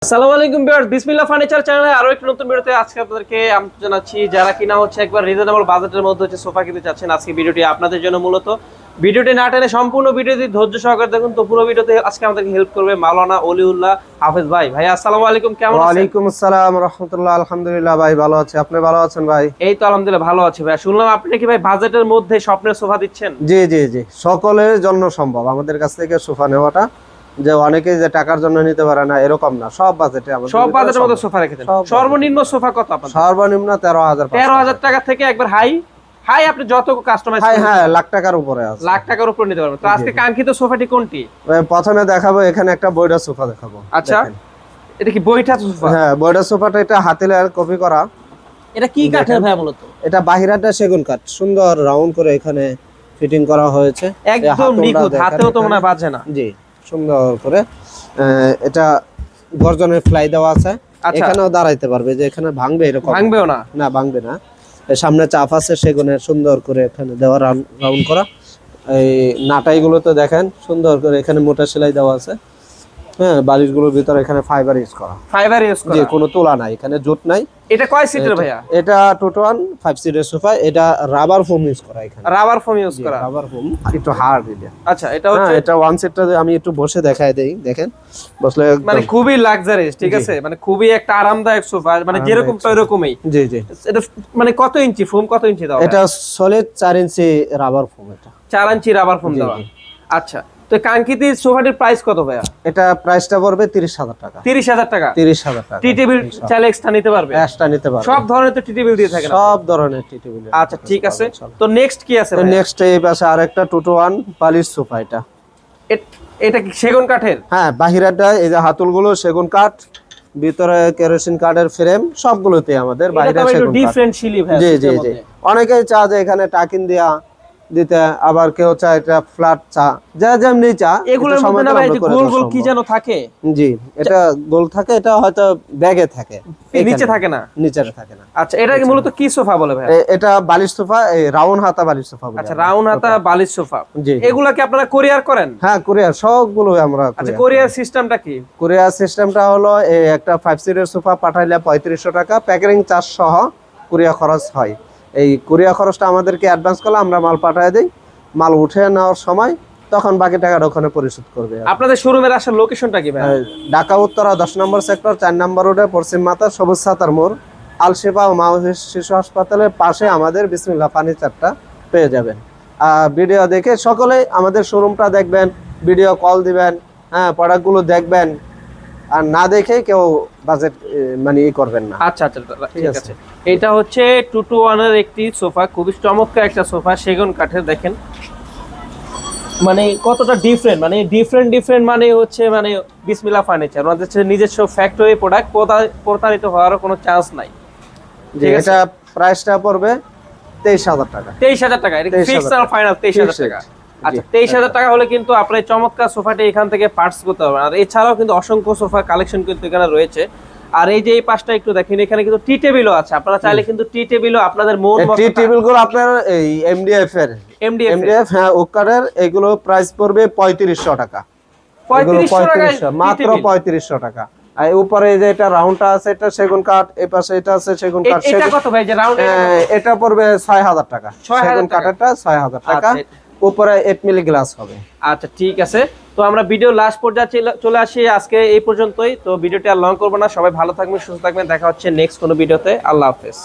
আসসালামু আলাইকুম ভিউয়ার্স, বিসমিল্লাহ ফার্নিচার চ্যানেলে আরো একটা নতুন ভিডিওতে আজকে আপনাদেরকে আমন্ত্রণ জানাচ্ছি। যারা কিনা হচ্ছে একবার রিজনেবল বাজেটের মধ্যে হচ্ছে সোফা কিনতে চাচ্ছেন, আজকে ভিডিওটি আপনাদের জন্য। মূলত ভিডিওটি না টেনে সম্পূর্ণ ভিডিওটি ধৈর্য সহকারে দেখুন, তো পুরো ভিডিওতে আজকে আমাদেরকে হেল্প করবে মাওলানা অলিউল্লাহ হাফেজ ভাই। ভাই আসসালামু আলাইকুম, কেমন আছেন? ওয়ালাইকুম আসসালাম রাহমাতুল্লাহ। আলহামদুলিল্লাহ ভাই, ভালো আছি। আপনি ভালো আছেন ভাই? এই তো আলহামদুলিল্লাহ ভালো আছি ভাই। শুনলাম আপনি কি ভাই বাজেটের মধ্যে স্বপ্নের সোফা দিচ্ছেন? জি জি জি, সকলের জন্য সম্ভব আমাদের কাছ থেকে সোফা নেওয়াটা। যে অনেকেই যে টাকার জন্য নিতে পারে না এরকম না, সব বাজেটে আমাদের সব বাজেটের মধ্যে সোফা রেখেছেন। সর্বনিম্ন সোফা কত আপনাদের? সর্বনিম্ন 13,000 13,000 টাকা থেকে একবার হাই হাই আপনি যত কাস্টমাইজ হ্যাঁ হ্যাঁ, লাখ টাকার উপরে আছে, লাখ টাকার উপর নিতে পারবেন। তো আজকে কাঙ্ক্ষিত সোফাটি কোনটি? প্রথমে দেখাবো, এখানে একটা বইটা সোফা দেখাবো। আচ্ছা, এটা কি বইটা সোফা? হ্যাঁ, বইটা সোফাটা এটা হাতিলের কপি করা। এটা কি কাঠের ভাই মূলত? এটা বাহিরাটা সেগুন কাঠ, সুন্দর রাউন্ড করে এখানে ফিটিং করা হয়েছে, একদম নিখুঁত, হাতেও তো মনে হয় বাজে না। জি, সুন্দর করে এটা গর্জনের ফ্লাই দেওয়া আছে। এখানেও দাঁড়াইতে পারবে, যে এখানে ভাঙবে এরকম ভাঙবেও না, না ভাঙবে না। সামনে চাপ আছে সেগুনের, সুন্দর করে এখানে দেওয়া রাউন্ড করা। এই নাটাইগুলো তো দেখেন সুন্দর করে এখানে মোটা সেলাই দেওয়া আছে। হ্যাঁ, বালিশগুলোর ভিতরে এখানে ফাইবার ইউজ করা, ফাইবার ইউজ করা, জি, কোনো তোলা নাই, এখানে জুট নাই। এটা কয় সিটের ভাইয়া? এটা টোটাল 5 সিটের সোফা। এটা রাবার ফোম ইউজ করা, এখানে রাবার ফোম ইউজ করা, রাবার ফোম একটু হার্ড এটা। আচ্ছা, এটা হচ্ছে এটা ওয়ান সিটটা আমি একটু বসে দেখাই দেই, দেখেন বসলে মানে খুবই লাক্সারিয়াস, ঠিক আছে, মানে খুবই একটা আরামদায়ক সোফা, মানে যেরকম তো এরকমই। জি জি। এটা মানে কত ইঞ্চি ফোম, কত ইঞ্চি দাও? এটা সলিড 4 ইঞ্চি রাবার ফোম, এটা 4 ইঞ্চি রাবার ফোম দেওয়া। আচ্ছা, তো কাঙ্ক্ষিত সোফাটির প্রাইস কত ভাইয়া? এটা প্রাইসটা পড়বে 30,000 টাকা। 30,000 টাকা? 30,000 টাকা। টি টেবিল চাইলে এক্সট্রা নিতে পারবে? এক্সট্রা নিতে পারবে, সব ধরনের তো টি টেবিল দিয়ে থাকে না? সব ধরনের টি টেবিল। আচ্ছা ঠিক আছে, তো নেক্সট কি আছে তো ভাই? নেক্সট এই পাশে আরেকটা 2-to-1 বালিশ সোফা। এটা কি সেগুন কাঠের? হ্যাঁ, বাহিরাটা এই যে হাতলগুলো সেগুন কাঠ, ভিতরে কেরোসিন কাঠের ফ্রেম, সবগুলোতে আমাদের বাইরে সেগুন কাঠ। ডিফারেন্ট শিলি ভাই। জি জি জি। অনেকেই চা যে এখানে টাকিন দেয়া দিতে, আবার কেউ চায় এটা ফ্ল্যাট চা, যা যেমনি চা। এগুলোর মধ্যে না ভাই যে গোল গোল কি যেন থাকে? জি, এটা গোল থাকে, এটা হয়তো ব্যাগে থাকে, নিচে থাকে না? নিচে থাকে না। আচ্ছা, এটা কি মূলত কি সোফা বলে ভাই? এটা বালিশ সোফা, এই রাউন্ড হাতা বালিশ সোফা বলে। আচ্ছা, রাউন্ড হাতা বালিশ সোফা। জি। এগুলা কি আপনারা কোরিয়ার করেন? হ্যাঁ, কোরিয়ার সবগুলো আমরা। আচ্ছা, কোরিয়ার সিস্টেমটা কি? কোরিয়ার সিস্টেমটা হলো এই একটা 5 সিটের সোফা পাঠাইলে 3500 টাকা প্যাকেজিং চার্জ সহ কোরিয়া খরচ হয়। এই কোরিয়া খরচটা আমাদেরকে অ্যাডভান্স করলে আমরা মাল পাঠিয়ে দিই, মাল উঠে নেওয়ার সময় তখন বাকি টাকাটা ওখানে পরিশোধ করবে। আপনাদের শোরুমের আসার লোকেশনটা কি ভাই? ঢাকা উত্তরা 10 নম্বর সেক্টর 4 নম্বর রোডে পশ্চিম মাথা সবুজ ছাতার মোড়, আল শিফা ও মা শিশু হাসপাতালের পাশে আমাদের বিসমিল্লাহ ফার্নিচারটা পেয়ে যাবেন। ভিডিও দেখে সকলেই আমাদের শোরুমটা দেখবেন, ভিডিও কল দিবেন, হ্যাঁ, প্রোডাক্টগুলো দেখবেন, আর না দেখে কেউ বাজেট মানে করবেন না। আচ্ছা আচ্ছা, ঠিক আছে। এটা হচ্ছে 2-to-1 এর একটি সোফা, খুবই চমৎকার একটা সোফা, সেগুন কাঠের। দেখেন মানে কতটা ডিফারেন্ট, মানে ডিফারেন্ট মানে হচ্ছে মানে বিসমিল্লাহ ফার্নিচার ওনাদের নিজস্ব ফ্যাক্টরি প্রোডাক্ট, প্রতারিত হওয়ার কোনো চান্স নাই। এটা প্রাইসটা পড়বে 23,000 টাকা। 23,000 টাকা? এটা ফিক্সড আর ফাইনাল 23,000 টাকা? আচ্ছা, 23,000 টাকা হলে কিন্তু আপনার চমৎকার সোফাটি এখান থেকে পার্টস করতে পারবেন। আর এছাড়াও কিন্তু অসংখ্য সোফা কালেকশন কিন্তু এখানে রয়েছে। আর এই যে এই পাশটা একটু দেখেন, এখানে কিন্তু টি টেবিলও আছে। আপনারা চাইলে কিন্তু টি টেবিলও আপনাদের মন মতো টি টেবিলগুলো আপনার এই এমডিএফ হ্যাঁ ওকারের, এগুলো প্রাইস পড়বে 3500 টাকা। 3500 টাকা মাত্র 3500 টাকা। আর উপরে যে এটা রাউন্ডটা আছে এটা সেগুন কাঠ, এই পাশে এটা আছে সেগুন কাঠ। এটা কত ভাই যে রাউন্ড? এটা পড়বে 6,000 টাকা। সেগুন কাঠেরটা 6,000 টাকা, উপরে 8 মিলি গ্লাস হবে। আচ্ছা ঠিক আছে, তো আমরা ভিডিও লাস্ট পর্যায়ে চলে আসি আজকে এই পর্যন্তই। তো ভিডিওটি আর লং করব না, সবাই ভালো থাকবেন, সুস্থ থাকবেন, দেখা হচ্ছে নেক্সট কোনো ভিডিওতে। আল্লাহ হাফেজ।